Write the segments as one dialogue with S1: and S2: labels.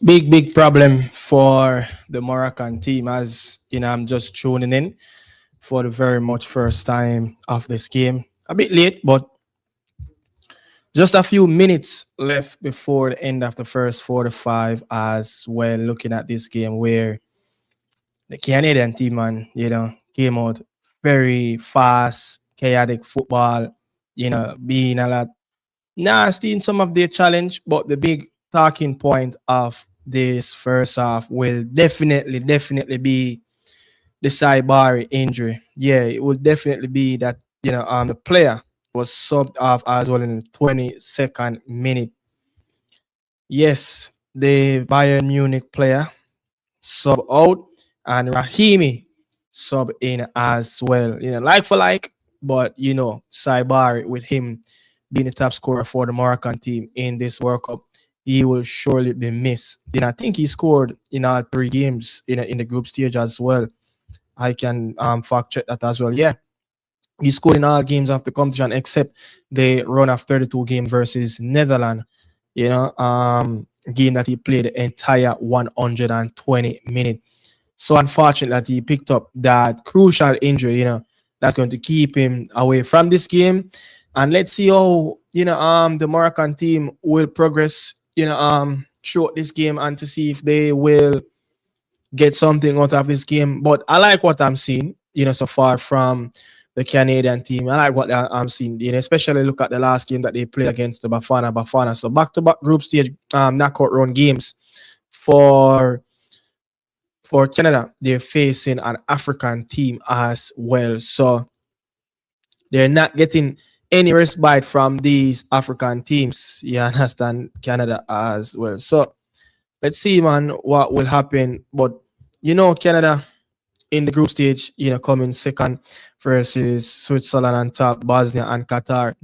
S1: Big problem for the Moroccan team, as you know, I'm just tuning in for the very much first time of this game. A bit late, but just a few minutes left before the end of the first 45 as well. Looking at this game where the Canadian team, man, came out very fast, chaotic football, being a lot nasty in some of their challenge, but the big talking point of this first half will definitely be the Saibari injury. Yeah, it will definitely be that, the player was subbed off as well in the 22nd minute. Yes, the Bayern Munich player sub out and Rahimi sub in as well. Like for like, but Saibari with him being the top scorer for the Moroccan team in this World Cup, he will surely be missed. I think he scored in all three games in the group stage as well. I can fact check that as well. Yeah, he scored in all games of the competition except the run of 32 game versus Netherlands. Game that he played the entire 120 minutes. So unfortunate that he picked up that crucial injury, that's going to keep him away from this game. And let's see how, the Moroccan team will progress, throughout this game and to see if they will get something out of this game. But I like what I'm seeing, so far from the Canadian team. I like what I'm seeing, especially look at the last game that they played against the Bafana. So back-to-back group stage knockout round games for Canada. They're facing an African team as well. So they're not getting any respite from these African teams. You understand? Canada as well. So let's see, man, what will happen. But Canada in the group stage, coming second versus Switzerland and top, Bosnia and Qatar.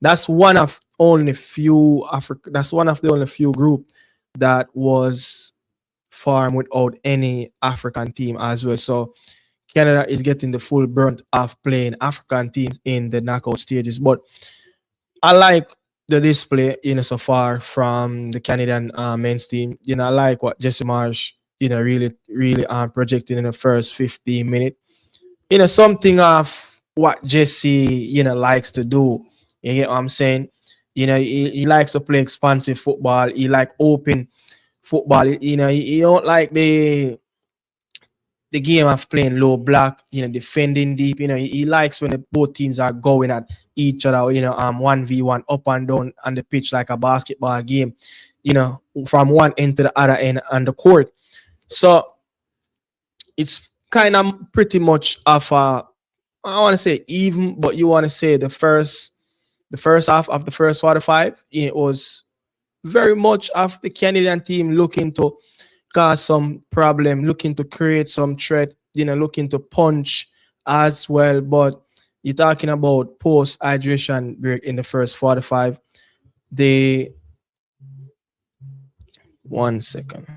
S1: That's one of only few That's one of the only few group that was formed without any African team as well. So Canada is getting the full brunt of playing African teams in the knockout stages. But I like the display, so far from the Canadian men's team. I like what Jesse Marsh, really projecting in the first 15 minutes. Something of what Jesse, likes to do. You get what I'm saying? He likes to play expansive football. He like open football. He don't like the game of playing low block, defending deep. He likes when both teams are going at each other, 1v1 up and down on the pitch like a basketball game, from one end to the other end on the court. So it's kind of pretty much of a, I want to say even, but you want to say the first half of the first 45, it was very much of the Canadian team looking to cause some problem, looking to create some threat, looking to punch as well. But you're talking about post hydration break in the first 45. They 1 second.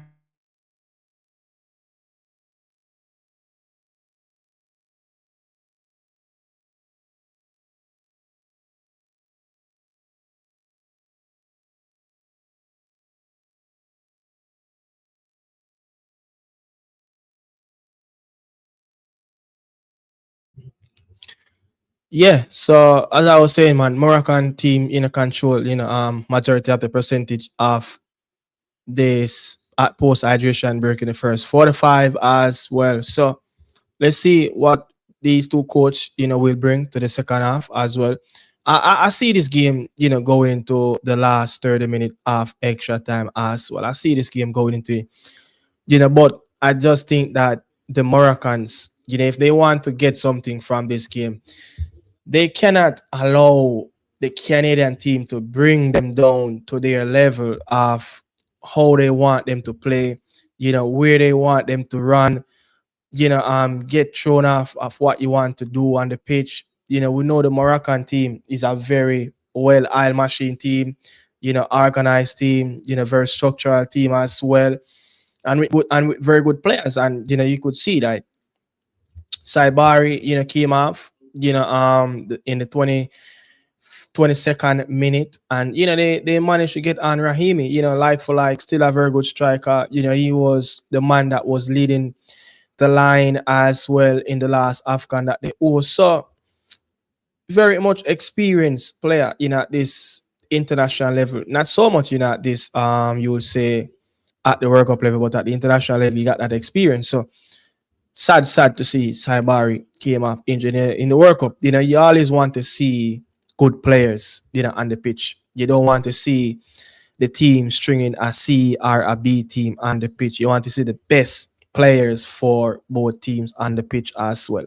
S1: Yeah, so as I was saying, man, Moroccan team control, majority of the percentage of this post hydration break in the first 45 as well. So let's see what these two coach, will bring to the second half as well. I see this game, going into the last 30 minutes of extra time as well. I see this game going into it, but I just think that the Moroccans, if they want to get something from this game, they cannot allow the Canadian team to bring them down to their level of how they want them to play, where they want them to run, get thrown off of what you want to do on the pitch. We know the Moroccan team is a very well-oiled machine team, organized team, very structural team as well, and with very good players. And you could see that Saibari, came off, in the 22nd minute, and they managed to get on Rahimi, like for like, still a very good striker. He was the man that was leading the line as well in the last Afghan that they also very much experienced player, at this international level. Not so much, at this you would say at the World Cup level, but at the international level, you got that experience. So sad to see Saibari came up injured in the World Cup. You always want to see good players, on the pitch. You don't want to see the team stringing a C or a B team on the pitch. You want to see the best players for both teams on the pitch as well.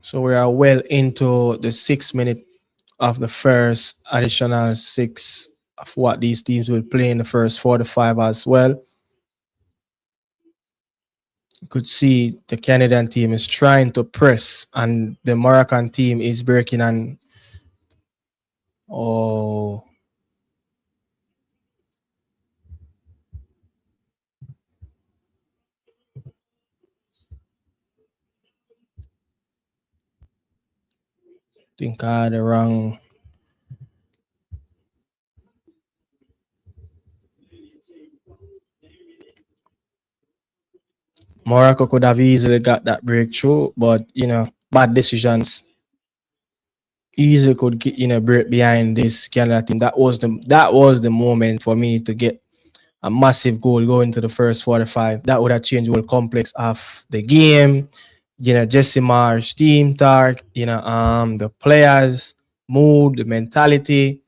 S1: So we are well into the 6 minute of the first additional six of what these teams will play in the first 45 as well. You could see the Canadian team is trying to press, and the Moroccan team is breaking. And oh, I think I had the wrong. Morocco could have easily got that breakthrough, but bad decisions easily could get break behind this Canada team. That was the moment for me to get a massive goal going to the first 45. That would have changed the whole complex of the game. Jesse Marsh, team talk, the players, mood, the mentality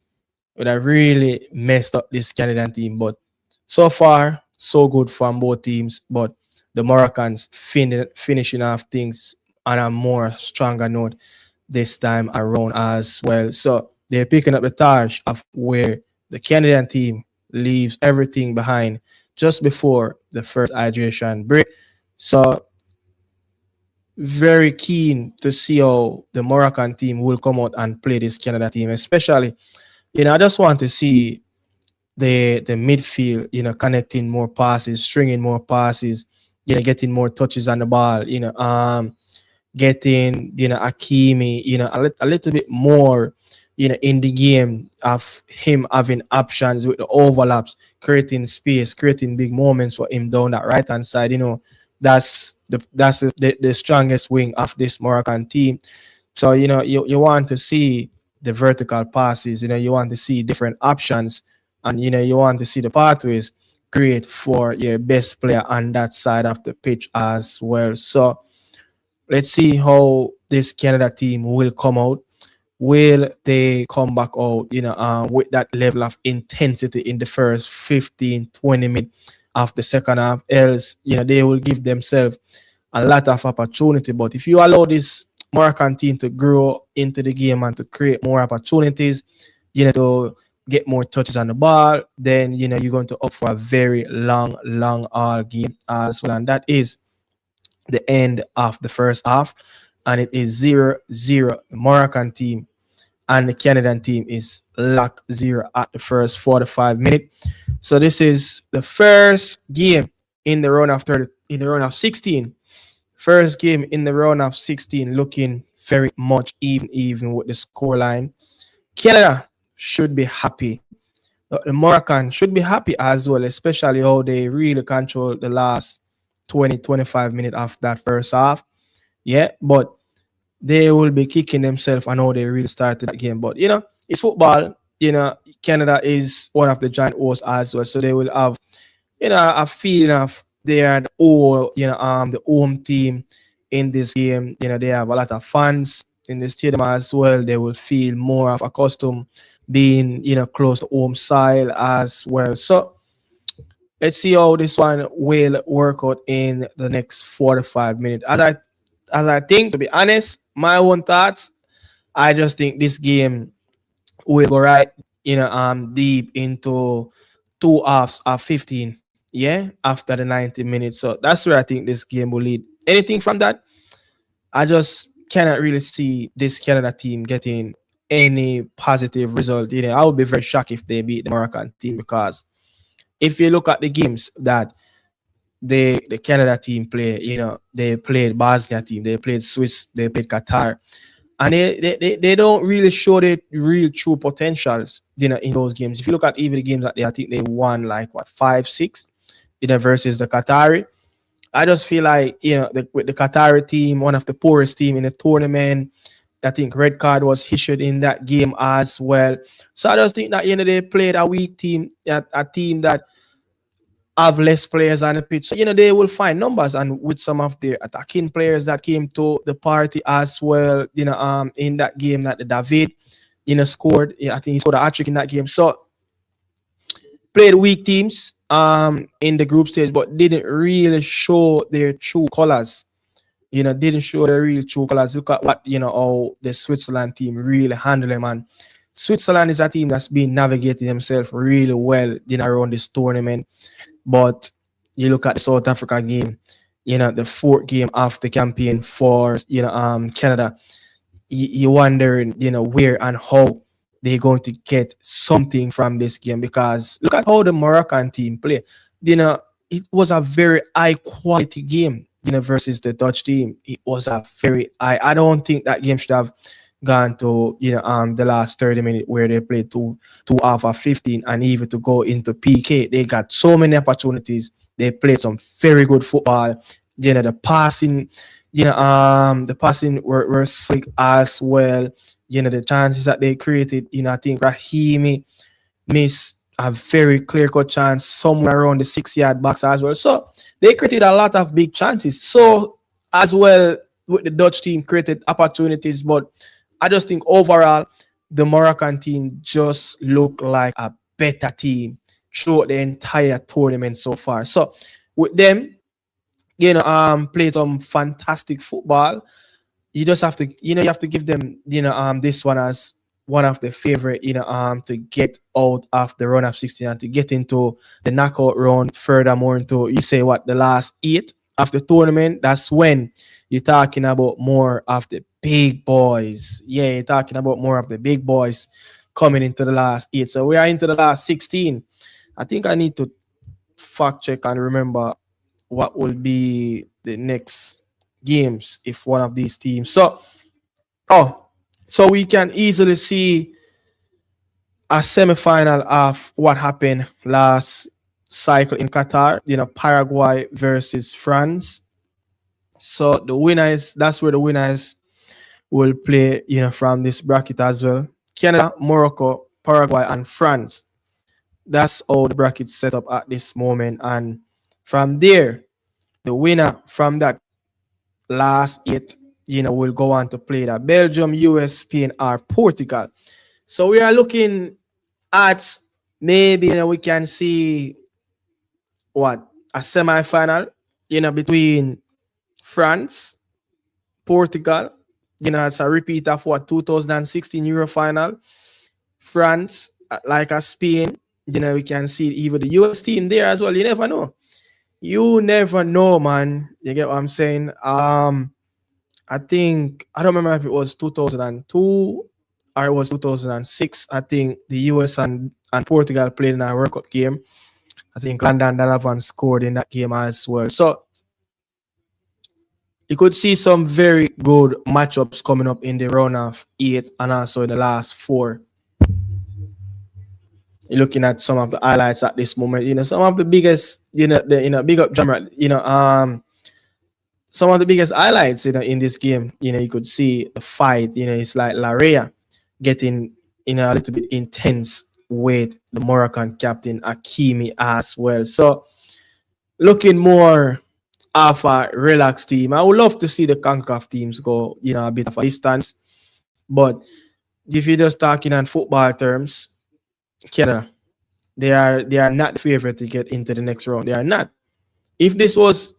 S1: would have really messed up this Canadian team. But so far, so good from both teams. But the Moroccans finishing off things on a more stronger note this time around as well. So they're picking up the torch of where the Canadian team leaves everything behind just before the first hydration break. So very keen to see how the Moroccan team will come out and play this Canada team, especially, I just want to see the midfield, connecting more passes, stringing more passes, getting more touches on the ball, getting Akimi, a little bit more, in the game of him having options with the overlaps, creating space, creating big moments for him down that right hand side. That's the strongest wing of this Moroccan team. So you want to see the vertical passes. You want to see different options, and you want to see the pathways create for your best player on that side of the pitch as well. So let's see how this Canada team will come out. Will they come back out, with that level of intensity in the first 15, 20 minutes of the second half? Else, they will give themselves a lot of opportunity. But if you allow this Moroccan team to grow into the game and to create more opportunities, to get more touches on the ball, then you're going to opt for a very long all game as well. And that is the end of the first half, and it is 0-0. The Moroccan team and the Canadian team is lock 0 at the first 45 minutes. So this is the first game in the round of 30, in the round of 16. First game in the round of 16, looking very much even with the scoreline. Canada should be happy. The Moroccan should be happy as well, especially how they really control the last 20-25 minutes of that first half. Yeah, but they will be kicking themselves and how they really started the game. But it's football. Canada is one of the giant hosts as well, so they will have a feeling of they are the home team in this game. They have a lot of fans in the stadium as well. They will feel more of accustomed being close to home soil as well. So let's see how this one will work out in the next 45 minutes. As I think, to be honest, my own thoughts, I just think this game will go right deep into two halves of 15, yeah, after the 90 minutes. So that's where I think this game will lead. Anything from that, I just cannot really see this Canada team getting any positive result. I would be very shocked if they beat the Moroccan team, because if you look at the games that the Canada team play, they played Bosnia team, they played Swiss, they played Qatar, and they don't really show the real true potentials, in those games. If you look at even the games that I think they won like what 5-6, versus the Qatari. I just feel like with the Qatari team, one of the poorest team in the tournament. I think red card was issued in that game as well. So I just think that they played a weak team, a team that have less players on the pitch. So they will find numbers, and with some of their attacking players that came to the party as well. In that game that the David scored. I think he scored a hat-trick in that game. So played weak teams in the group stage, but didn't really show their true colors. Didn't show their real true colors. Look at what how the Switzerland team really handled them. And Switzerland is a team that's been navigating themselves really well around this tournament. But you look at the South Africa game, the fourth game of the campaign for Canada. You wondering where and how they're going to get something from this game, because look at how the Moroccan team play. It was a very high quality game, versus the Dutch team. It was a very high. I don't think that game should have gone to the last 30 minutes where they played two half of 15, and even to go into PK. They got so many opportunities. They played some very good football. The passing, the passing were slick as well. The chances that they created, I think Rahimi missed a very clear-cut chance somewhere around the 6-yard box as well. So they created a lot of big chances. So as well with the Dutch team created opportunities, but I just think overall the Moroccan team just looked like a better team throughout the entire tournament so far. So with them, played some fantastic football. You just have to, you have to give them, this one as one of the favorite, to get out of the run of 16 and to get into the knockout round. Furthermore, into you say what the last 8 of the tournament. That's when you're talking about more of the big boys. Yeah, you're talking about more of the big boys coming into the last 8. So we are into the last 16. I think I need to fact check and remember what will be the next games if one of these teams. So we can easily see a semi-final of what happened last cycle in Qatar, Paraguay versus France. So that's where the winners will play, from this bracket as well. Canada, Morocco, Paraguay, and France. That's all the brackets set up at this moment. And from there, the winner from that last 8, will go on to play that Belgium, US, Spain, or Portugal. So we are looking at maybe we can see a semi-final, between France, Portugal. It's a repeat of 2016 Euro final. France, like a Spain. We can see even the US team there as well. You never know. You never know, man. You get what I'm saying? I think I don't remember if it was 2002 or it was 2006. I think the US and Portugal played in a World Cup game. I think Landon Donovan scored in that game as well. So you could see some very good matchups coming up in the round of 8 and also in the last 4. You're looking at some of the highlights at this moment. Some of the biggest, big up Jamrat, some of the biggest highlights, in this game, you could see the fight, it's like Larea getting, a little bit intense with the Moroccan captain Hakimi as well. So looking more of a relaxed team. I would love to see the CONCACAF teams go, a bit of a distance, but if you're just talking on football terms, Canada, they are not the favorite to get into the next round. They are not. If this was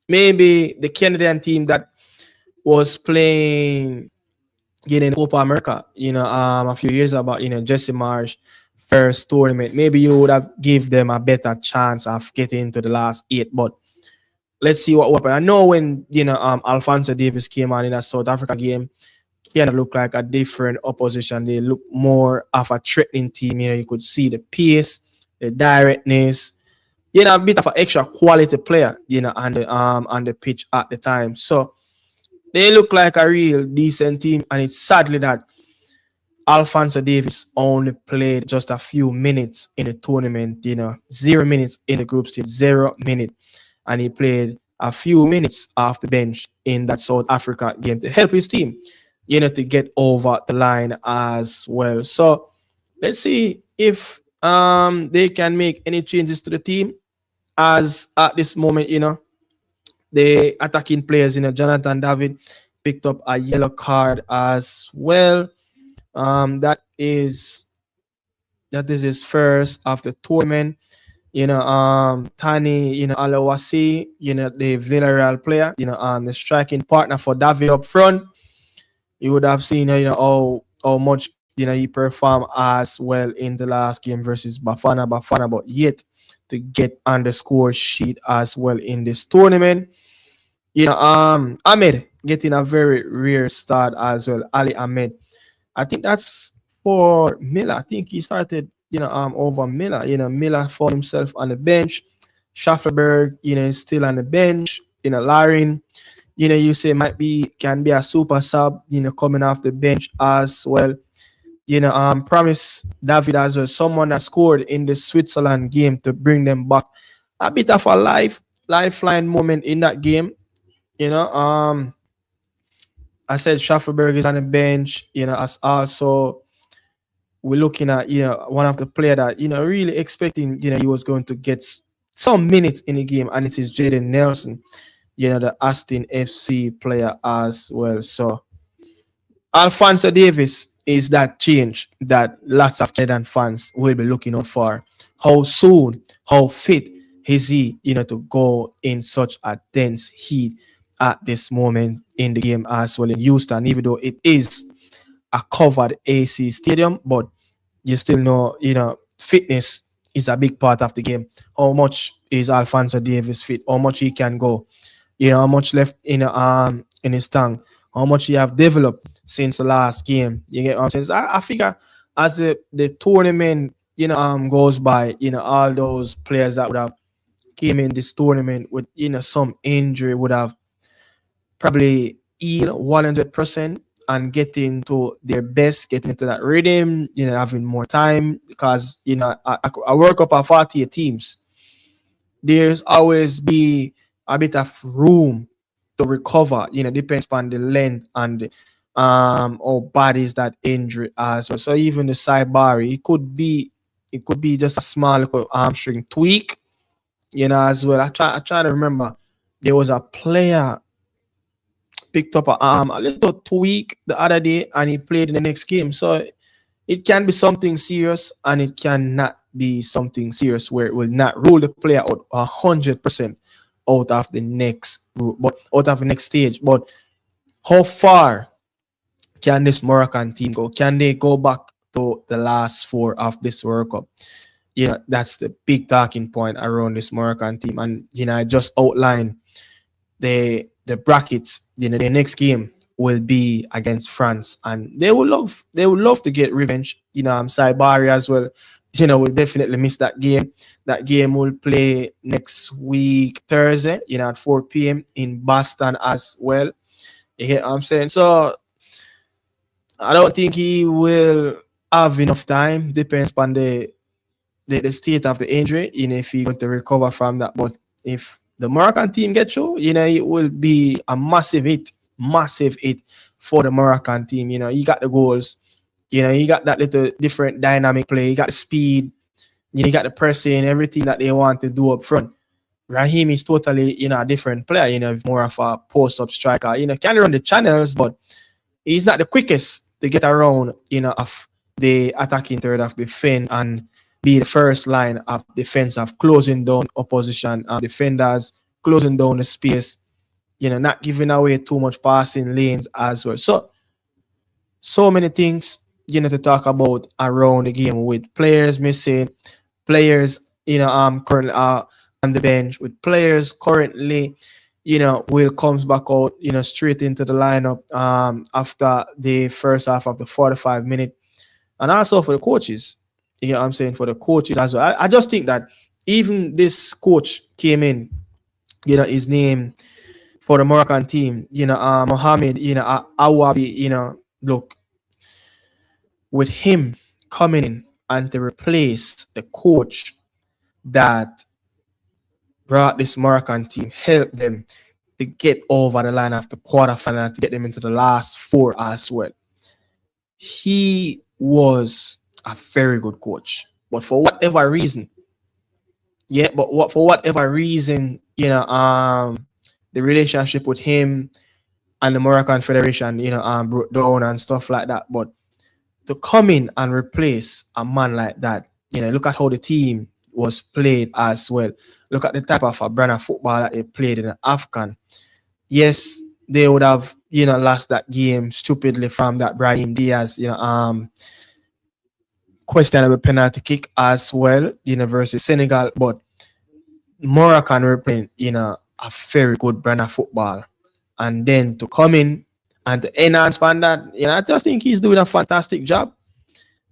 S1: maybe the Canadian team that was playing getting Copa America, a few years about, Jesse Marsh first tournament, maybe you would have give them a better chance of getting into the last eight. But let's see what happened. I know when Alfonso Davis came on in a South Africa game, he had to look like a different opposition. They look more of a threatening team. You could see the pace, the directness, a bit of an extra quality player, on the pitch at the time. So they look like a real decent team, and it's sadly that Alfonso Davis only played just a few minutes in the tournament, 0 minutes in the group stage, 0 minute. And he played a few minutes off the bench in that South Africa game to help his team, to get over the line as well. So let's see if they can make any changes to the team, as at this moment, the attacking players, Jonathan David picked up a yellow card as well. That is his first of the tournament. Tani, Alawasi, the Villarreal player, the striking partner for David up front. You would have seen, how much, he performed as well in the last game versus Bafana, but yet to get on the score sheet as well in this tournament. Ahmed getting a very rare start as well. Ali Ahmed. I think that's for Miller. I think he started, over Miller. Miller found himself on the bench. Schaffelberg, is still on the bench. Larin, you say can be a super sub, coming off the bench as well. Promise David as well, someone that scored in the Switzerland game to bring them back. A bit of a lifeline moment in that game. I said Schaffelberg is on the bench, as also we're looking at, one of the player that, really expecting, he was going to get some minutes in the game, and it is Jaden Nelson, the Aston FC player as well. So Alfonso Davis is that change that lots of Canadian fans will be looking out for. How soon, how fit is he, to go in such a dense heat at this moment in the game as well in Houston, even though it is a covered AC stadium, but you still know, fitness is a big part of the game. How much is Alfonso Davis fit? How much he can go? How much left in his tongue? How much he have developed since the last game? You get what I'm saying? So I figure as the tournament, goes by, all those players that would have came in this tournament with, some injury would have probably healed 100% and getting to their best, getting into that rhythm, having more time, because, a World Cup of 48 teams, there's always be a bit of room to recover, depends on the length and or bodies that injury as well. So even the sidebari, it could be just a small little hamstring tweak, as well. I try to remember there was a player picked up a little tweak the other day and he played in the next game. So it can be something serious and it cannot be something serious where it will not rule the player out 100% out of the next group, but out of the next stage. But how far can this Moroccan team go? Can they go back to the last four of this World Cup? That's the big talking point around this Moroccan team. And I just outlined the brackets. The next game will be against France, and they would love to get revenge. Saibari as well. Will definitely miss that game. That game will play next week Thursday. At 4 p.m. in Boston as well. You get what I'm saying? So I don't think he will have enough time. Depends on the state of the injury. If he's going to recover from that. But if the Moroccan team gets through, it will be a massive hit for the Moroccan team. You got the goals, you got that little different dynamic play, you got the speed, you got the pressing, everything that they want to do up front. Raheem is totally, a different player, more of a post-up striker. Can run the channels, but he's not the quickest to get around, of the attacking third of defense and be the first line of defense of closing down opposition defenders, closing down the space, not giving away too much passing lanes as well. So many things, to talk about around the game with players missing, players, currently on the bench, with players currently, will comes back out, straight into the lineup after the first half of the 45 minute. And also for the coaches, you know what I'm saying, for the coaches as well. I just think that even this coach came in, his name for the Moroccan team, Mohamed, Awabi, look, with him coming in and to replace the coach that brought this Moroccan team, helped them to get over the line of the quarterfinal, to get them into the last four as well. He was a very good coach, but for whatever reason, the relationship with him and the Moroccan Federation, broke down and stuff like that. But to come in and replace a man like that, look at how the team was played as well. Look at the type of a brand of football that they played in the Afghan. Yes, they would have, lost that game stupidly from that Brahim Diaz, questionable penalty kick as well, versus Senegal. But Moroccan were playing, a very good brand of football. And then to come in and to enhance on that, I just think he's doing a fantastic job.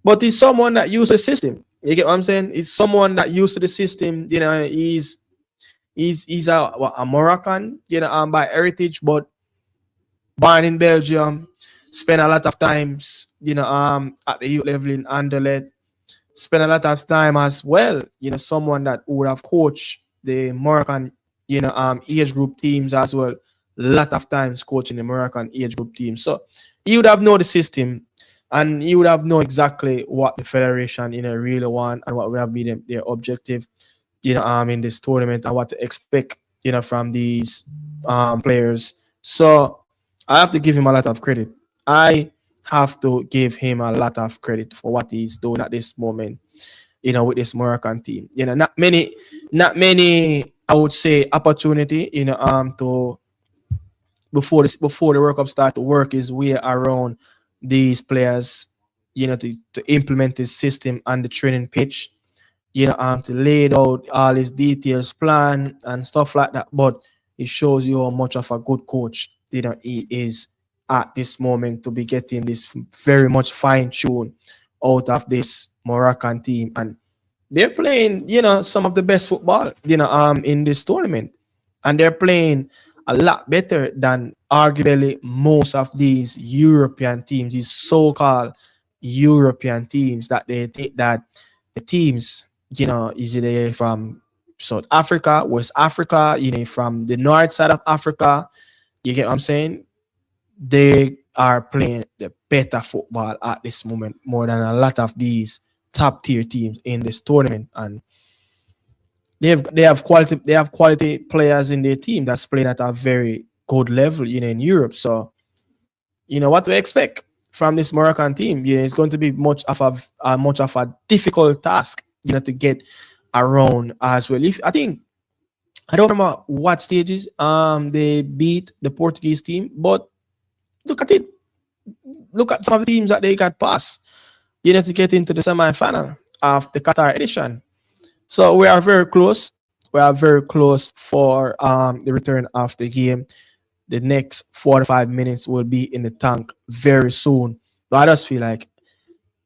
S1: But he's someone that used the system. You get what I'm saying? He's someone that used to the system. He's a Moroccan, by heritage, but born in Belgium. Spent a lot of times, at the youth level in Anderlecht. Spent a lot of time as well. Someone that would have coached the Moroccan, age group teams as well. A lot of times coaching the Moroccan age group team. So he would have known the system, and he would have known exactly what the federation, really want, and what would have been their objective, in this tournament, and what to expect, from these players. So I have to give him a lot of credit. I have to give him a lot of credit for what he's doing at this moment, with this Moroccan team. Not many, I would say, opportunity, to before the WorldCup start to work his way around these players, to implement his system on the training pitch, to lay out all his details, plan and stuff like that. But it shows you how much of a good coach, he is at this moment, to be getting this very much fine-tuned out of this Moroccan team. And they're playing, some of the best football, in this tournament. And they're playing a lot better than arguably most of these European teams, these so-called European teams, that they think that the teams, is they from South Africa, West Africa, from the north side of Africa. You get what I'm saying? They are playing the better football at this moment, more than a lot of these top tier teams in this tournament. And they have quality players in their team that's playing at a very good level, in Europe. So, what to expect from this Moroccan team? It's going to be much of a difficult task, to get around as well. I don't remember what stages they beat the Portuguese team, but look at it. Look at some of the teams that they got past, to get into the semi-final of the Qatar edition. So we are very close. We are very close for the return of the game. The next 45 minutes will be in the tank very soon. But I just feel like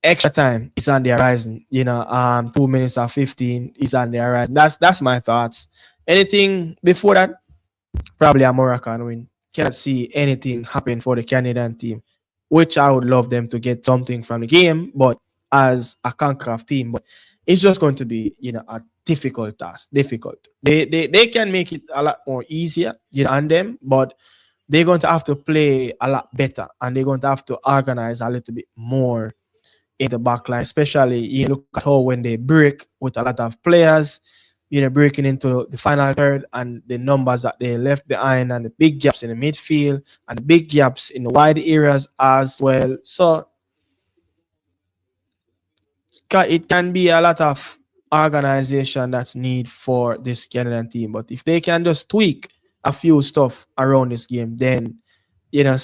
S1: extra time is on the horizon. 2 minutes or 15 is on the horizon. That's my thoughts. Anything before that, probably a Moroccan win. Cannot see anything happen for the Canadian team, which I would love them to get something from the game, but as a CONCACAF team. But it's just going to be, a difficult task. Difficult. They can make it a lot more easier, on them, but they're going to have to play a lot better, and they're going to have to organize a little bit more in the back line, especially look at how when they break with a lot of players, breaking into the final third, and the numbers that they left behind, and the big gaps in the midfield, and the big gaps in the wide areas as well. So it can be a lot of organization that's need for this Canadian team. But if they can just tweak a few stuff around this game, then you know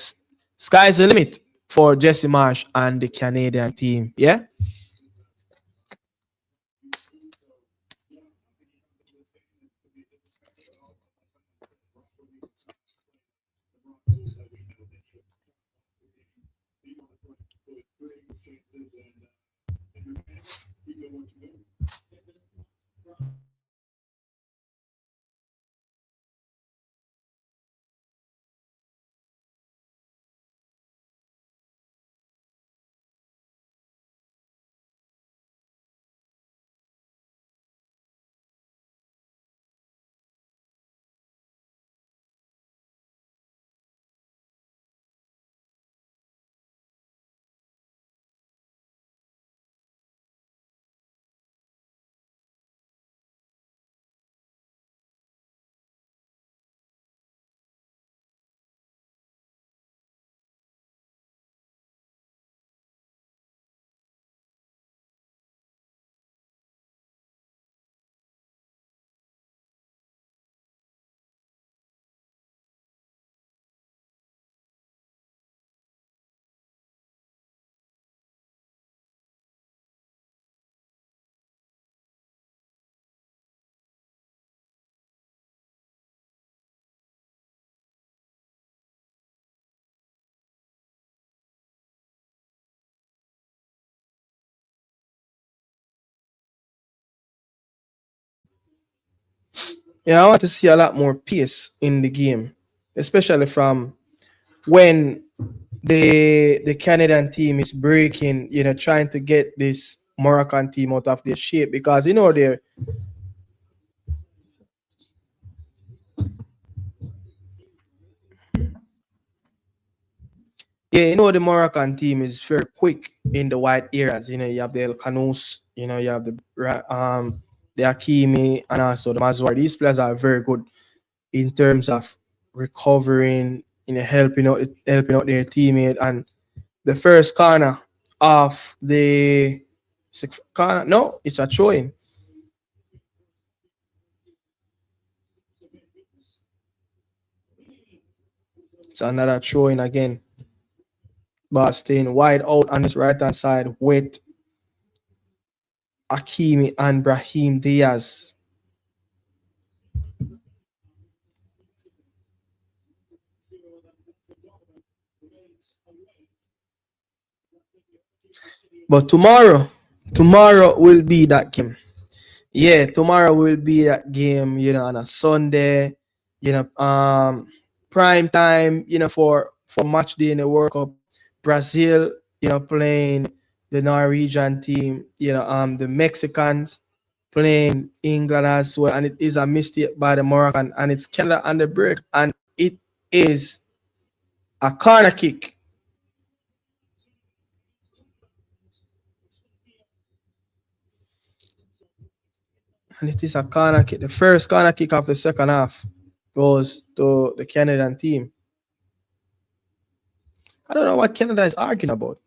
S1: sky's the limit for Jesse Marsh and the Canadian team. Yeah. Yeah, I want to see a lot more pace in the game, especially from when the Canadian team is breaking, trying to get this Moroccan team out of their shape because they're yeah, the Moroccan team is very quick in the wide areas. You have the El Canous, you have the Hakimi and also the Mazwar. These players are very good in terms of recovering, helping out their teammate. And the first corner of the sixth corner, no, it's a throw in. It's another throw in again. But staying wide out on his right hand side with Hakimi and Brahim Diaz. But tomorrow will be that game. Yeah, tomorrow will be that game, on a Sunday, prime time, for match day in the World Cup. Brazil, playing the Norwegian team, the Mexicans playing England as well. And it is a mistake by the Moroccan, and it's Canada on the break, and it is a corner kick. And it is a corner kick. The first corner kick of the second half goes to the Canadian team. I don't know what Canada is arguing about.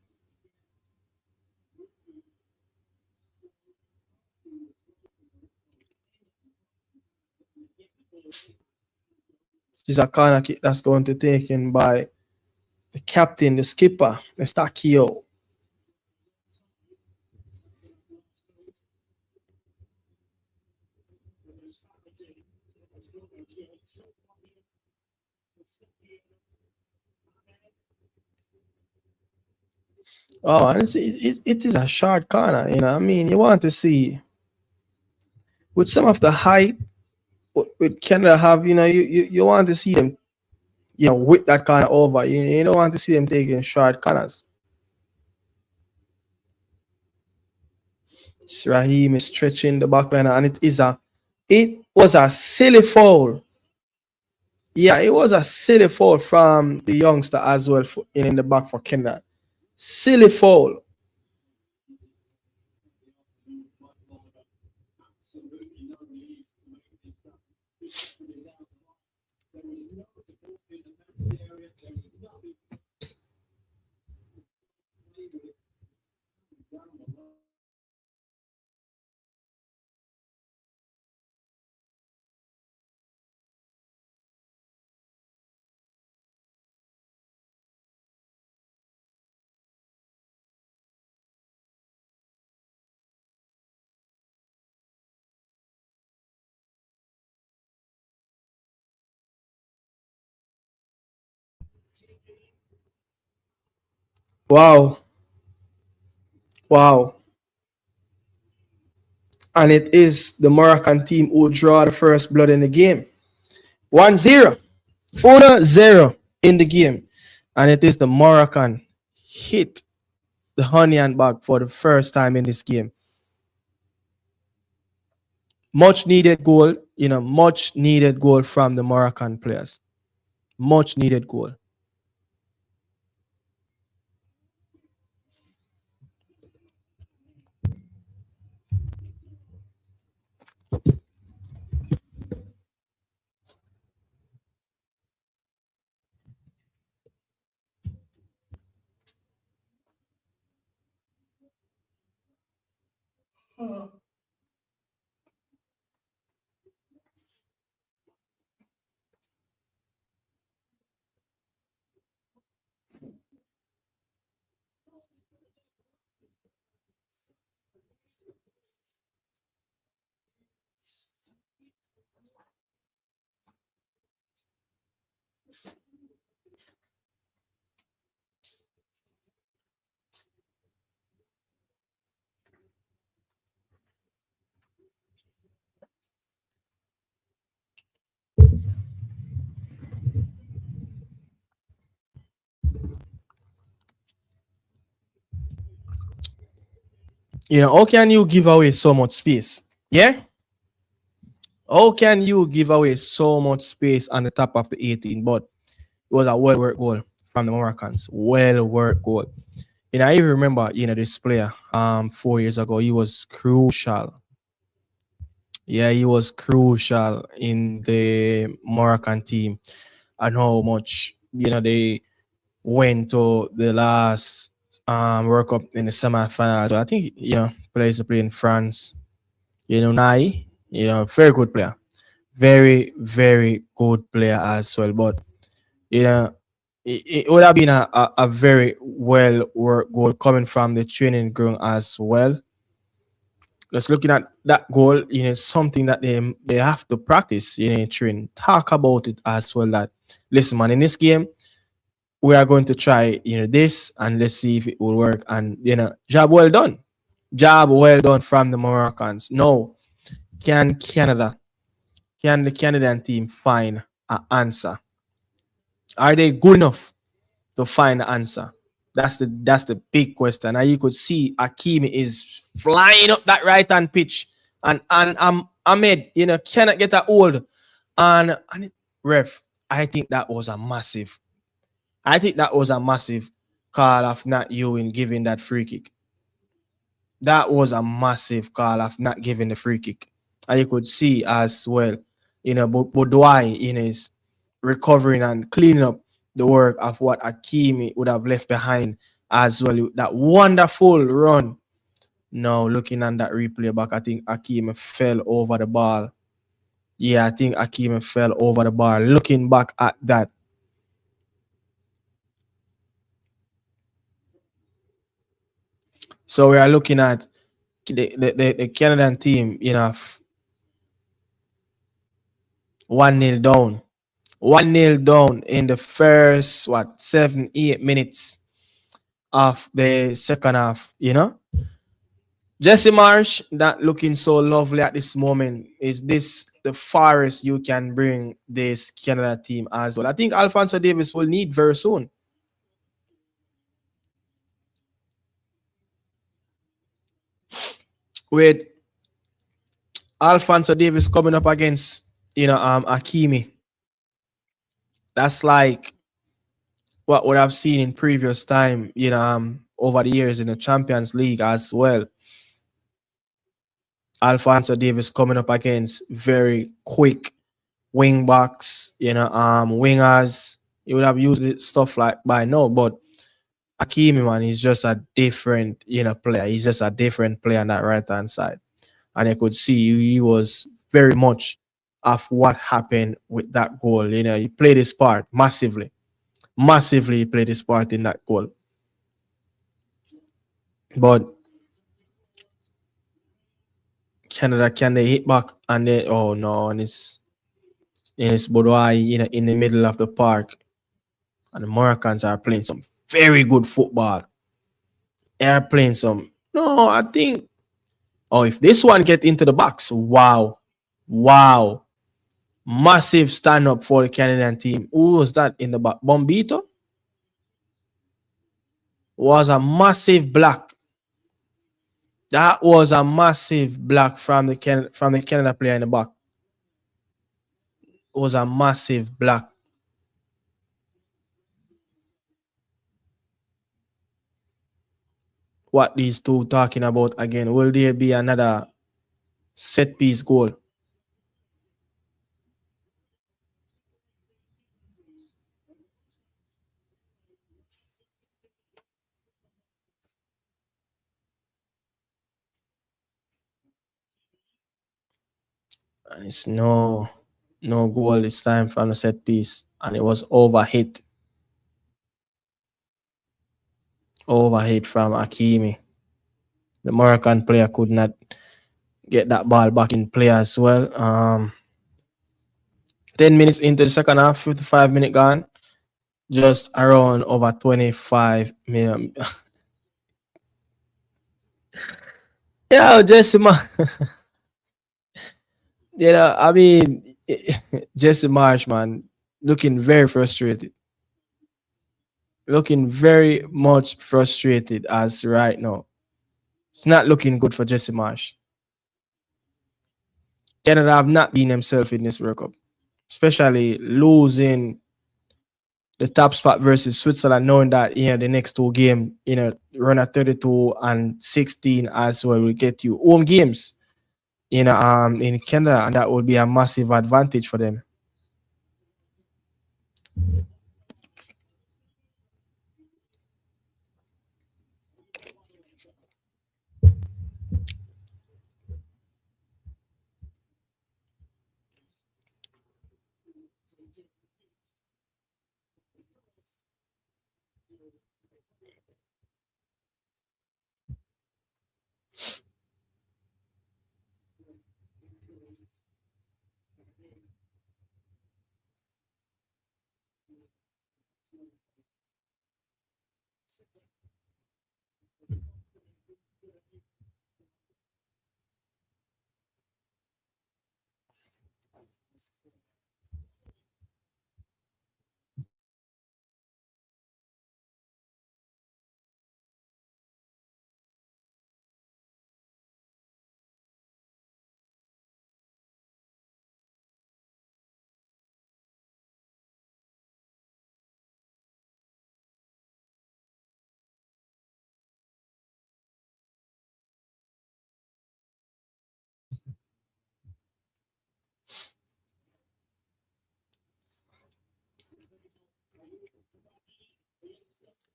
S1: This is a corner kick that's going to be taken by the captain, the skipper, the Stakio. Oh, and it is a short corner. I mean, you want to see with some of the height with Canada have, you want to see them, with that corner over. You don't want to see them taking short corners. Raheem is stretching the back line, and it was a silly foul. Yeah, it was a silly foul from the youngster as well in the back for Canada. Silly foul. Wow. Wow. And it is the Moroccan team who draw the first blood in the game. 1-0. 1-0 in the game. And it is the Moroccan hit the honey and bag for the first time in this game. Much needed goal, much needed goal from the Moroccan players. Much needed goal. How can you give away so much space? Yeah? How can you give away so much space on the top of the 18? But it was a well worked goal from the Moroccans. Well worked goal. I even remember, this player 4 years ago, he was crucial. Yeah, he was crucial in the Moroccan team and how much, they went to the last World Cup in the semi-final. So I think, players to play in France. Nai, very good player. Very, very good player as well. But, it would have been a very well worked goal coming from the training ground as well. Just looking at that goal, something that they have to practice, train. Talk about it as well. That listen, man, in this game, we are going to try, this, and let's see if it will work. And job well done. Job well done from the Moroccans. No, can the Canadian team find an answer? Are they good enough to find the answer? That's the big question. And you could see Hakimi is flying up that right hand pitch, and Ahmed, cannot get a hold. And ref, I think that was a massive. I think that was a massive call of not you in giving that free kick. That was a massive call of not giving the free kick. And you could see as well, Budwai is recovering and cleaning up the work of what Hakimi would have left behind as well. That wonderful run. Now, looking at that replay back, I think Hakimi fell over the ball. Yeah, I think Hakimi fell over the ball. Looking back at that. So we are looking at the Canadian team, 1-0 down. 1-0 down in the first 7-8 minutes of the second half, Jesse Marsh, that looking so lovely at this moment. Is this the farthest you can bring this Canada team as well? I think Alphonso Davies will need very soon. With Alphonso Davies coming up against, Hakimi. That's like what would have seen in previous time, over the years in the Champions League as well. Alphonso Davies coming up against very quick wing backs, wingers. You would have used stuff like by now, but Hakimi, man, he's just a different, player. He's just a different player on that right hand side, and I could see he was very much of what happened with that goal. He played his part massively. Massively, he played his part in that goal. But Canada, can they hit back? And they, oh no, and it's Boudoir, in the middle of the park. And the Moroccans are playing some very good football. airplane some. No, I think. Oh, if this one get into the box, wow, wow, massive stand up for the Canadian team. Who was that in the back? Bombito was a massive block. That was a massive block from the Canada player in the back. It was a massive block. What these two talking about again? Will there be another set piece goal? And it's no goal this time from the set piece, and it was overhit from Hakimi. The Moroccan player could not get that ball back in play as well. 10 minutes into the second half, 55 minute gone, just around over 25 million. Yeah, Jesse I mean, Jesse Marsh, man, looking very frustrated. Looking very much frustrated as right now. It's not looking good for Jesse Marsh. Canada have not been themselves in this World Cup, especially losing the top spot versus Switzerland, knowing that the next two games, run at 32 and 16 as well will get you home games, in Canada, and that will be a massive advantage for them.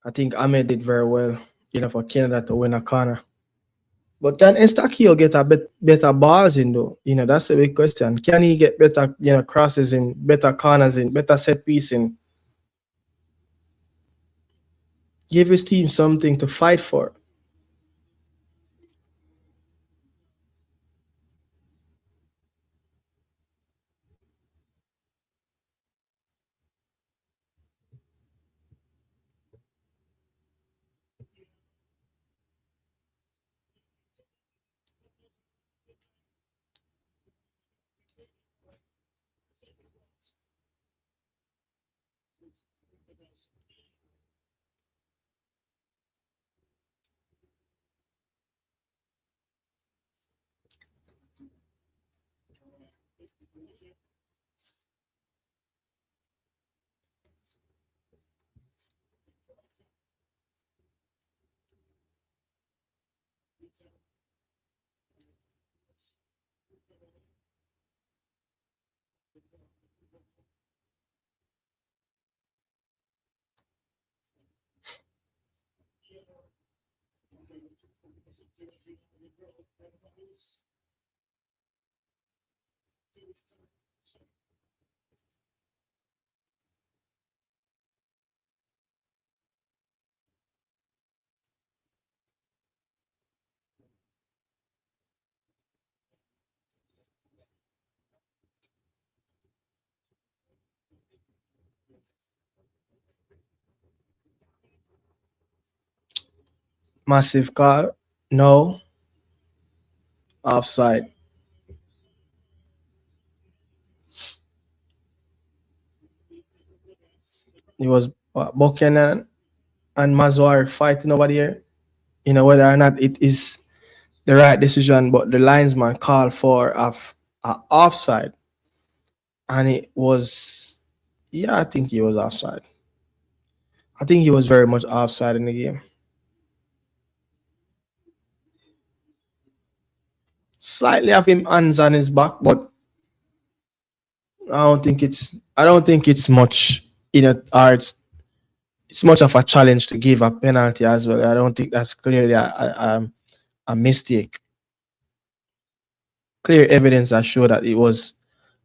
S1: I think Ahmed did very well, for Canada to win a corner. But can Estakio get a better balls in though? That's the big question. Can he get better, crosses in, better corners in, better set piece in? Give his team something to fight for. Massive call. No. Offside. It was Buchanan and Mazwar fighting over there. Whether or not it is the right decision, but the linesman called for a offside, and it was, yeah, I think he was offside. I think he was very much offside in the game. Slightly have him hands on his back, but I don't think it's much, or it's much of a challenge to give a penalty as well. I don't think that's clearly a mistake. Clear evidence that show that it was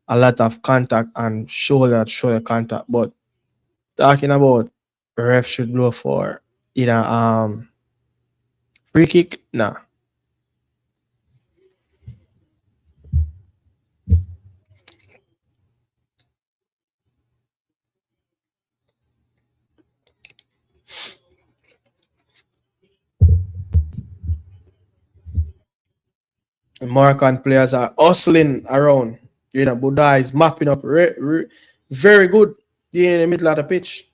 S1: a lot of contact and shoulder to shoulder contact. But talking about ref should blow for either free kick, nah. Moroccan players are hustling around. Buddha is mapping up very good in the middle of the pitch.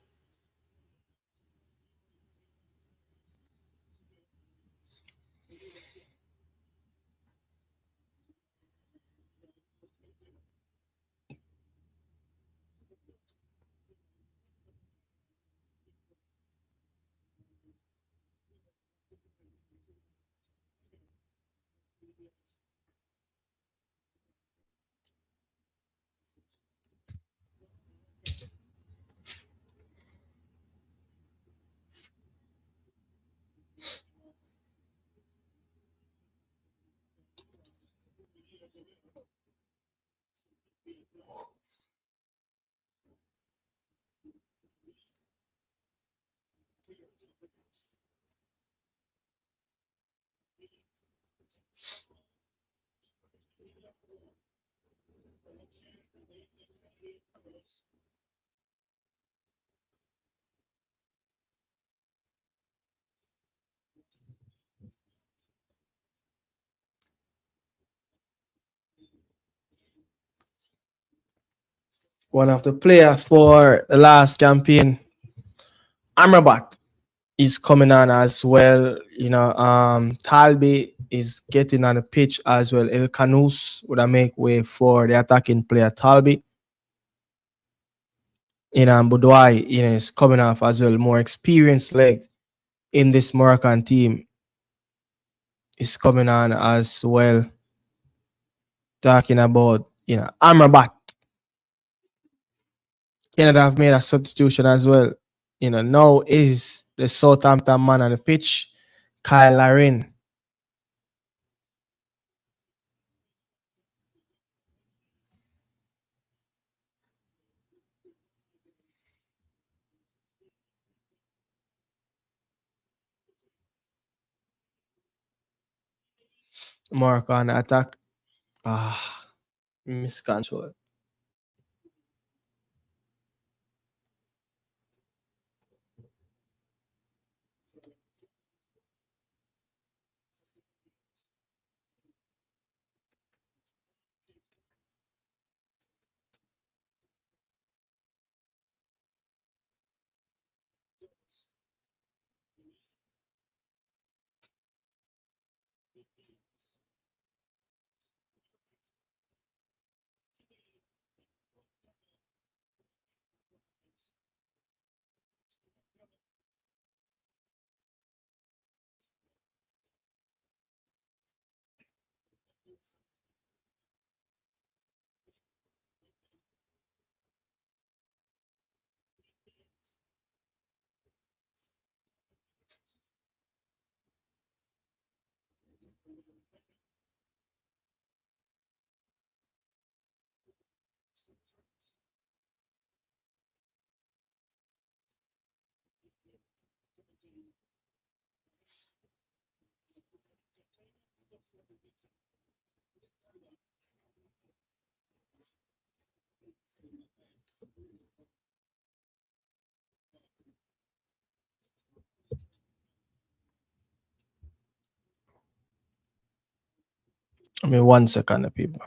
S1: One of the players for the last campaign, Amrabat, is coming on as well. Talbi is getting on the pitch as well. El Canus would make way for the attacking player Talbi. And Budwai, is coming off as well. More experienced leg in this Moroccan team is coming on as well. Talking about, Amrabat. Canada have made a substitution as well. Now is the Southampton man on the pitch, Kyle Larin. Morocco on the attack. Miscontrol. I mean, 1 second, people.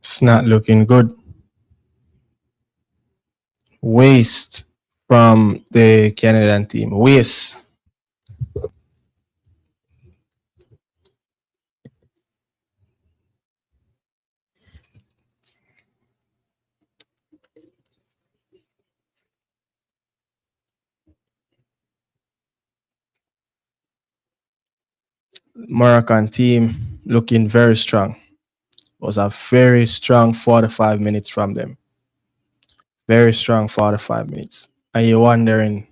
S1: It's not looking good. Waste from the Canadian team. Waste. Moroccan team looking very strong. Was a very strong 45 minutes from them. Very strong 45 minutes. And you're wondering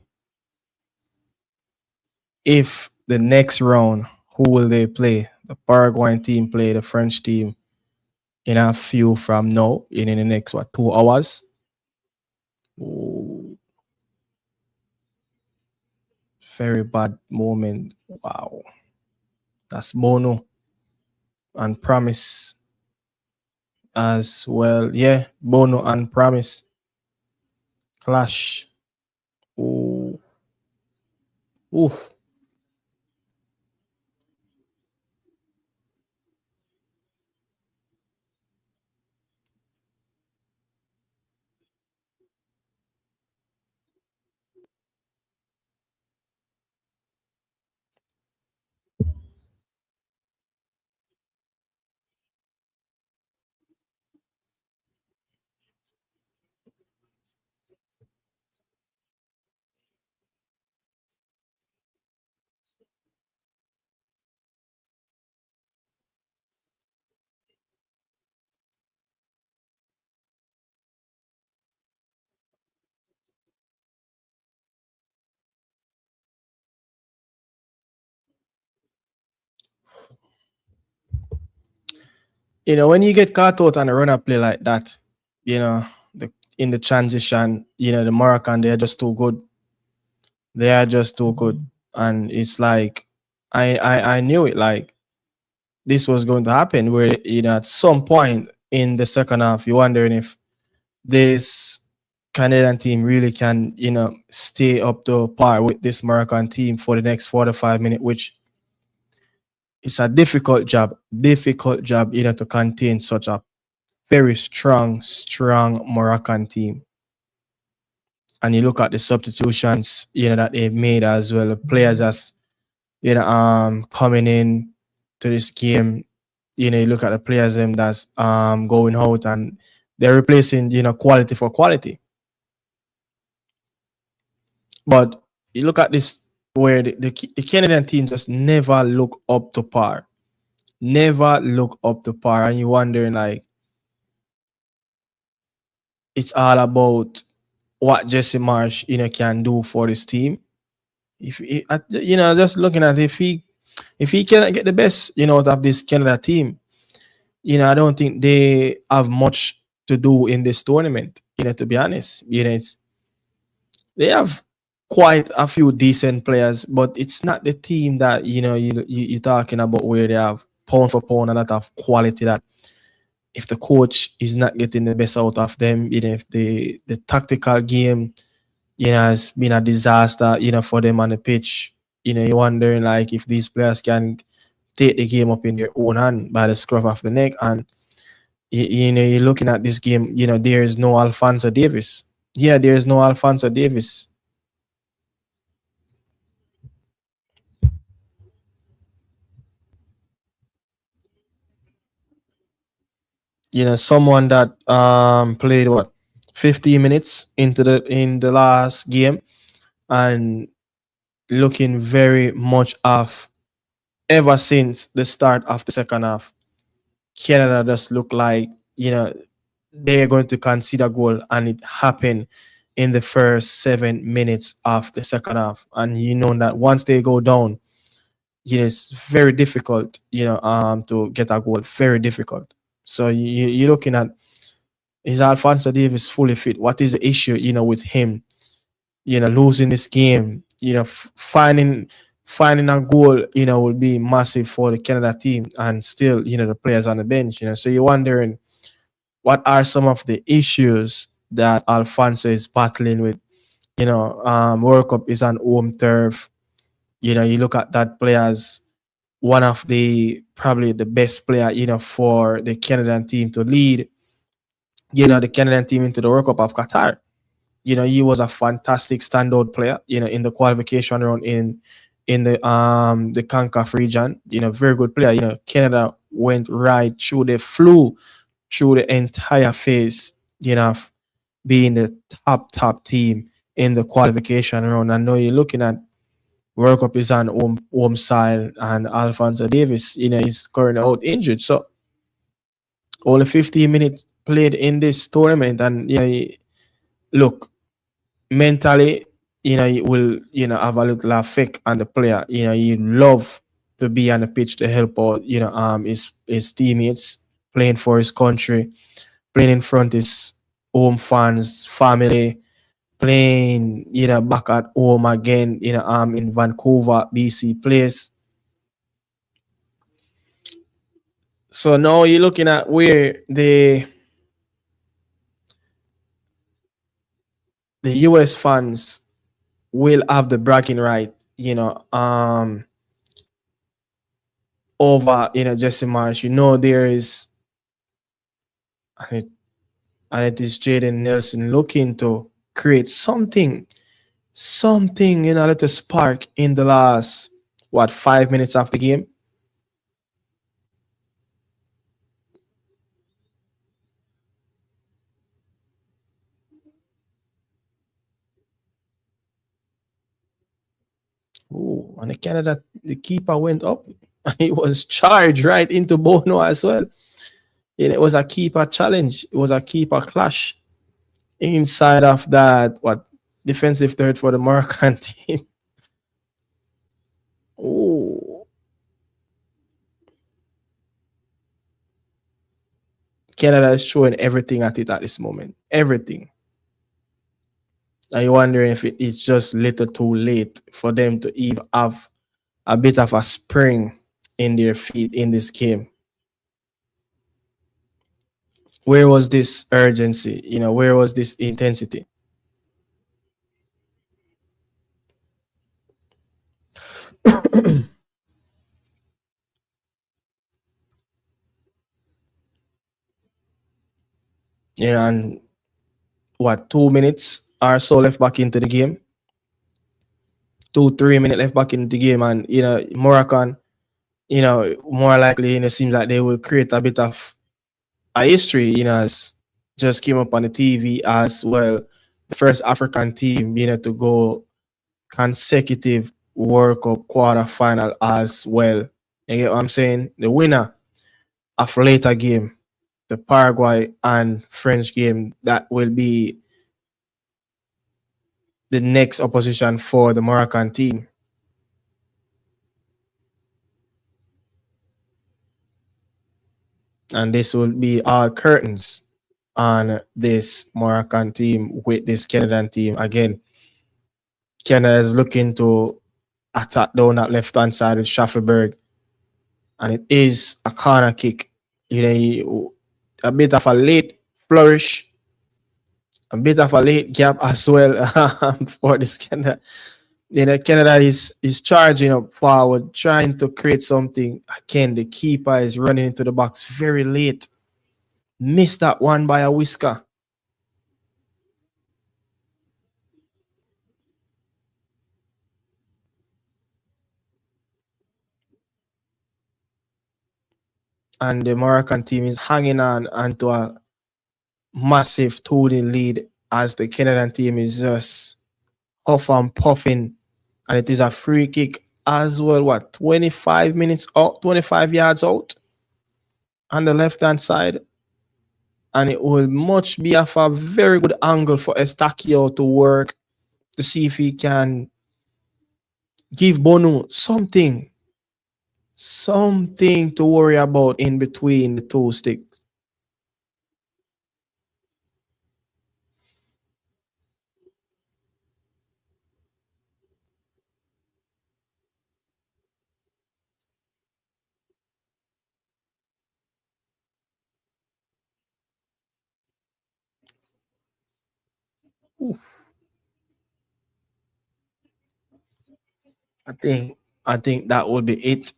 S1: if the next round, who will they play? The Paraguayan team play the French team in a few from now, in the next, 2 hours? Ooh, very bad moment. Wow. That's Bono and Promise as well. Yeah, Bono and Promise clash. Ooh. Ooh. When you get caught out on a runner play like that, you know, in the transition, the Moroccan, they're just too good. They are just too good. And it's like I knew it, like this was going to happen where, at some point in the second half, you're wondering if this Canadian team really can, stay up to par with this Moroccan team for the next 4 to 5 minutes, which it's a difficult job, to contain such a very strong Moroccan team. And you look at the substitutions, that they've made as well. The players as coming in to this game, you look at the players that's going out and they're replacing, quality for quality. But you look at this where the Canadian team just never look up to par. Never look up to par. And you're wondering, like, it's all about what Jesse Marsh, can do for this team. If he, just looking at if he cannot get the best, out of this Canada team, I don't think they have much to do in this tournament. To be honest, they have quite a few decent players, but it's not the team that you're talking about where they have pound for pound a lot of quality. That if the coach is not getting the best out of them, if the tactical game, has been a disaster, for them on the pitch. You're wondering, like, if these players can take the game up in their own hand by the scruff of the neck. And you're looking at this game, there is no Alfonso Davis. Yeah, there is no Alfonso Davis. Someone that played 15 minutes in the last game and looking very much off ever since the start of the second half. Canada just look like, they're going to concede a goal, and it happened in the first 7 minutes of the second half. And that once they go down, it's very difficult, to get a goal. Very difficult. So you're looking at, is Alfonso Davis fully fit? What is the issue, with him? Losing this game, finding a goal, will be massive for the Canada team, and still, the players on the bench, So you're wondering, what are some of the issues that Alfonso is battling with? World Cup is on home turf. You look at that player as one of the probably the best player, for the Canadian team to lead. the Canadian team into the World Cup of Qatar. He was a fantastic standout player, in the qualification round in the CONCACAF region. Very good player. Canada went right through, they flew through the entire phase, of being the top team in the qualification round. I know you're looking at World Cup is on home side, and Alfonso Davis, is currently out injured. So only 15 minutes played in this tournament, and look, mentally, it will, have a little effect on the player. You love to be on the pitch to help out, his teammates, playing for his country, playing in front of his home fans, family, playing, back at home again, in Vancouver, BC place. So now you're looking at where the US fans will have the bragging right, over, Jesse Marsh. There is, and it is Jaden Nelson looking to create something, a little spark in the last, 5 minutes of the game. Oh, and the keeper went up. He was charged right into Bono as well. It was a keeper challenge. It was a keeper clash inside of that, defensive third for the Moroccan team. Oh, Canada is showing everything at it at this moment. Everything. And you're wondering if it's just little too late for them to even have a bit of a spring in their feet in this game. Where was this urgency? Where was this intensity? And 2 minutes or so left back into the game. 2-3 minutes left back into the game, and Moroccan, more likely, seems like they will create a bit of a history, as just came up on the TV as well. The first African team, to go consecutive World Cup quarterfinal as well. You get what I'm saying? The winner of later game, the Paraguay and French game, that will be the next opposition for the Moroccan team. And this will be all curtains on this Moroccan team with this Canadian team. Again, Canada is looking to attack down that left hand side with Schaffelberg, and it is a corner kick. A bit of a late flourish, a bit of a late gap as well for this Canada. Canada is charging up forward, trying to create something. Again, the keeper is running into the box very late. Missed that one by a whisker. And the Moroccan team is hanging on onto a massive 2-0 lead as the Canadian team is just off and puffing. And it is a free kick as well. 25 minutes out, 25 yards out on the left hand side. And it will much be of a very good angle for Estacio to work to see if he can give Bono something to worry about in between the two sticks. Oof. I think that would be it.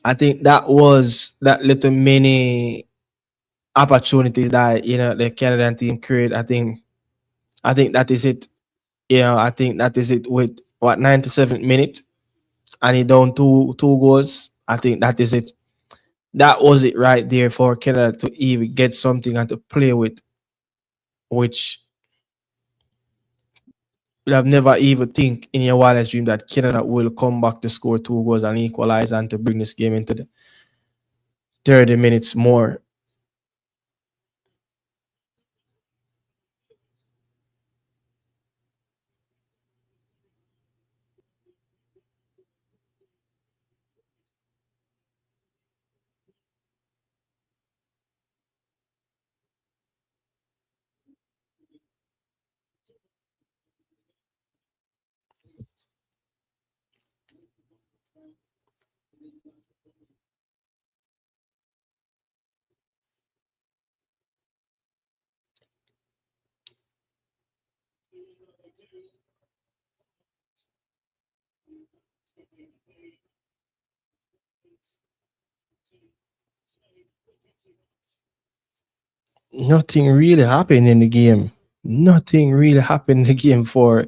S1: I think that was that little mini opportunity that the Canadian team create. I think that is it. I think that is it with what 97th minute and he down two goals. I think that is it. That was it right there for Canada to even get something and to play with, which you have never even think in your wildest dream that Canada will come back to score two goals and equalize and to bring this game into the 30 minutes more. Nothing really happened in the game. Nothing really happened in the game for,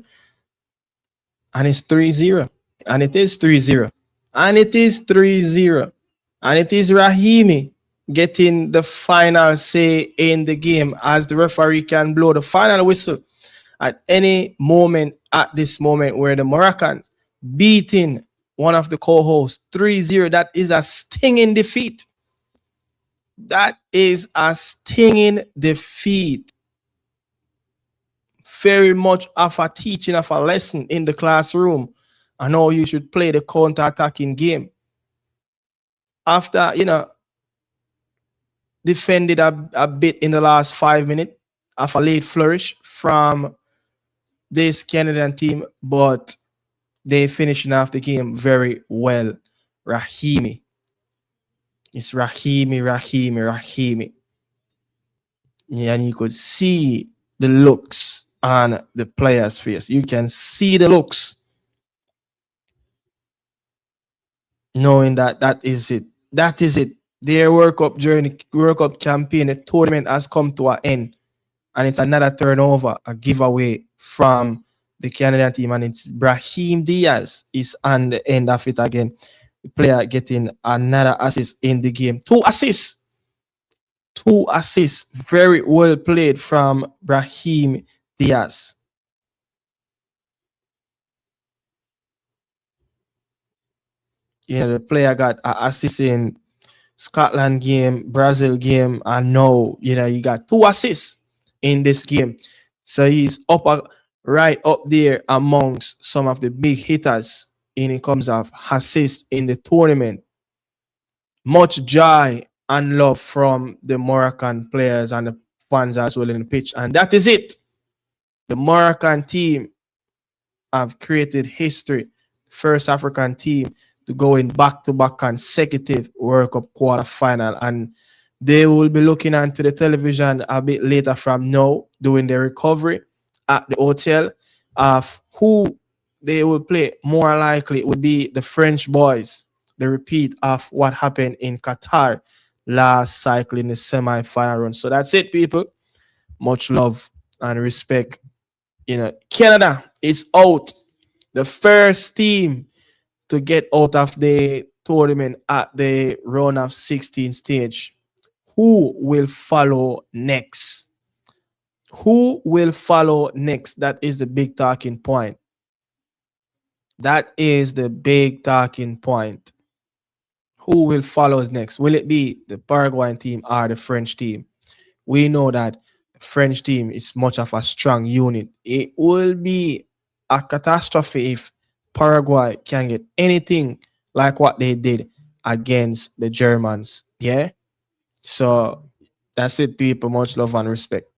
S1: and it's 3-0. And it is 3-0. And it is 3-0. And it is Rahimi getting the final say in the game as the referee can blow the final whistle at any moment at this moment where the Moroccans beating one of the co-hosts 3-0. That is a stinging defeat. That is a stinging defeat. Very much of a teaching of a lesson in the classroom and how you should play the counter-attacking game. After, defended a bit in the last 5 minutes of a late flourish from this Canadian team, but they finishing off the game very well. Rahimi. It's Rahimi. Yeah, and you could see the looks on the player's face. You can see the looks, knowing that is it. That is it. Their World Cup journey, World Cup campaign, the tournament has come to an end. And it's another turnover, a giveaway from the Canadian team. And it's Brahim Diaz is on the end of it again. The player getting another assist in the game. Two assists. Very well played from Brahim Diaz. The player got an assist in Scotland game, Brazil game, and now, you got two assists in this game. So he's right up there amongst some of the big hitters in terms of assists in the tournament. Much joy and love from the Moroccan players and the fans as well in the pitch. And that is it. The Moroccan team have created history. First African team to go in back-to-back consecutive World Cup quarterfinal. And they will be looking onto the television a bit later from now, doing their recovery at the hotel of who they will play. More likely it would be the French boys, the repeat of what happened in Qatar last cycle in the semi-final run. So that's it, people. Much love and respect. Canada is out. The first team to get out of the tournament at the round of 16 stage. Who will follow next? Who will follow next? That is the big talking point. That is the big talking point. Who will follow next? Will it be the Paraguayan team or the French team? We know that the French team is much of a strong unit. It will be a catastrophe if Paraguay can get anything like what they did against the Germans. Yeah. So that's it, people. Much love and respect.